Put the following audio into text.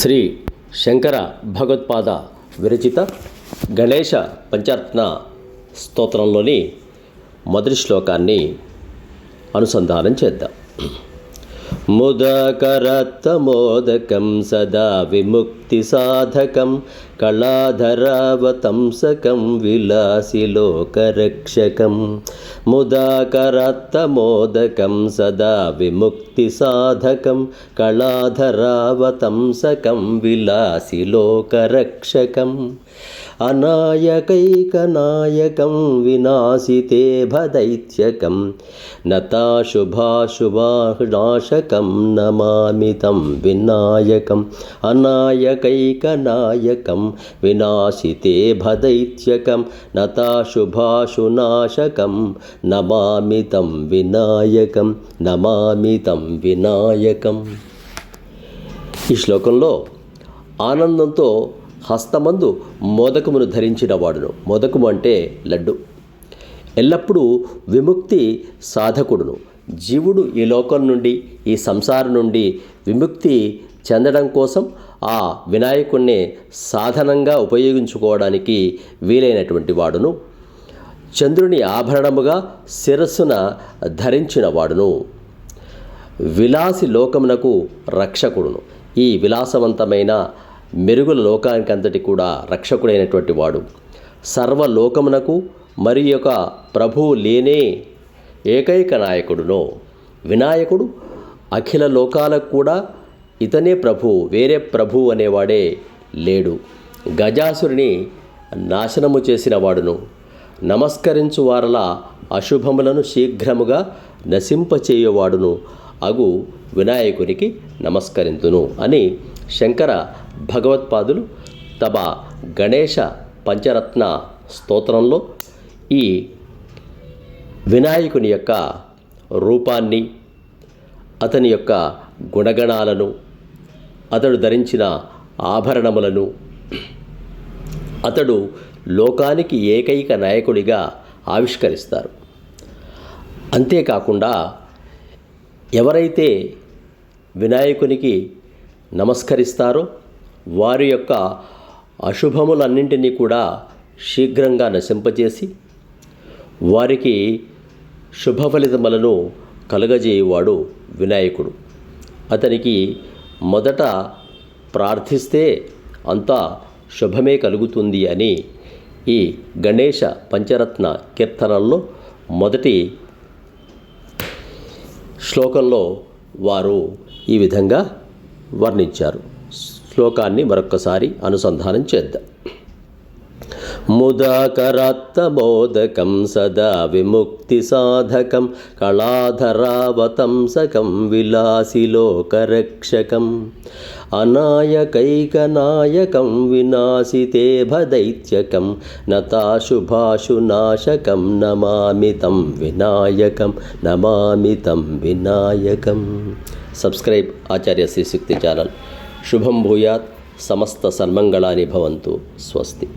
శ్రీ శంకర భగవత్పాద విరచిత గణేశ పంచరత్న స్తోత్రంలోని మొదటి శ్లోకాన్ని అనుసంధానం చేద్దాం. ముదాకరత్తమోదకం సదా విముక్తి సాధకం కళాధరావతంసకం విలాసిలోకరక్షకం. ముదాకరత్తమోదకం సదా విముక్తి సాధకం కళాధరావతంసకం విలాసిలోకరక్షకం. అనాయకైకనాయకం వినాశితే భదైత్యకం నతాశుభాశుభానాశకం నమామి తం వినాయకం. అనాయకైకనాయకం వినాశితే భదైత్యకం నతాశుభాశునాశకం నమామి తం వినాయకం. నమామి తం వినాయకం. ఈ శ్లోకంలో ఆనందంతో హస్తమందు మోదకమును ధరించిన వాడును. మోదకము అంటే లడ్డు. ఎల్లప్పుడూ విముక్తి సాధకుడును. జీవుడు ఈ లోకం నుండి, ఈ సంసారం నుండి విముక్తి చెందడం కోసం ఆ వినాయకుణ్ణి సాధనంగా ఉపయోగించుకోవడానికి వీలైనటువంటి వాడును. చంద్రుని ఆభరణముగా శిరస్సున ధరించిన వాడును. విలాసి లోకమునకు రక్షకుడును. ఈ విలాసవంతమైన మెరుగుల లోకానికంతటి కూడా రక్షకుడైనటువంటి వాడు. సర్వలోకమునకు మరి యొక్క ప్రభువు లేనే ఏకైక నాయకుడునో. వినాయకుడు అఖిల లోకాలకు కూడా ఇతనే ప్రభువు, వేరే ప్రభువు అనేవాడే లేడు. గజాసురుని నాశనము చేసిన వాడును. నమస్కరించు వారల అశుభములను శీఘ్రముగా నశింపచేయువాడును అగు వినాయకునికి నమస్కరింతును అని శంకర భగవత్పాదులు తమ గణేశ పంచరత్న స్తోత్రంలో ఈ వినాయకుని యొక్క రూపాన్ని, అతని యొక్క గుణగణాలను, అతడు ధరించిన ఆభరణములను, అతడు లోకానికి ఏకైక నాయకుడిగా ఆవిష్కరిస్తారు. అంతేకాకుండా ఎవరైతే వినాయకునికి నమస్కరిస్తారో వారి యొక్క అశుభములన్నింటినీ కూడా శీఘ్రంగా నశింపజేసి వారికి శుభ ఫలితములను కలుగజేయువాడు వినాయకుడు. అతనికి మొదట ప్రార్థిస్తే అంతా శుభమే కలుగుతుంది అని ఈ గణేశ పంచరత్న కీర్తనల్లో మొదటి శ్లోకంలో వారు ఈ విధంగా వర్ణించారు. శ్లోకాన్ని మరొక్కసారి అనుసంధానం చేద్దాం. ముదాకరత్తమోదకం సదా విముక్తి సాధకం కళాధరావతంసకం విలాసిలోకరక్షకం. అనాయకైకనాయకం వినాశితే భదైత్యకం నతాశుభాశునాశకం నమామి తం వినాయకం. నమామి తం వినాయకం. సబ్స్క్రైబ్ ఆచార్య శ్రీశక్తి ఛానల్. శుభం భూయాత్. సమస్త సన్మంగళాని భవంతు. స్వస్తి.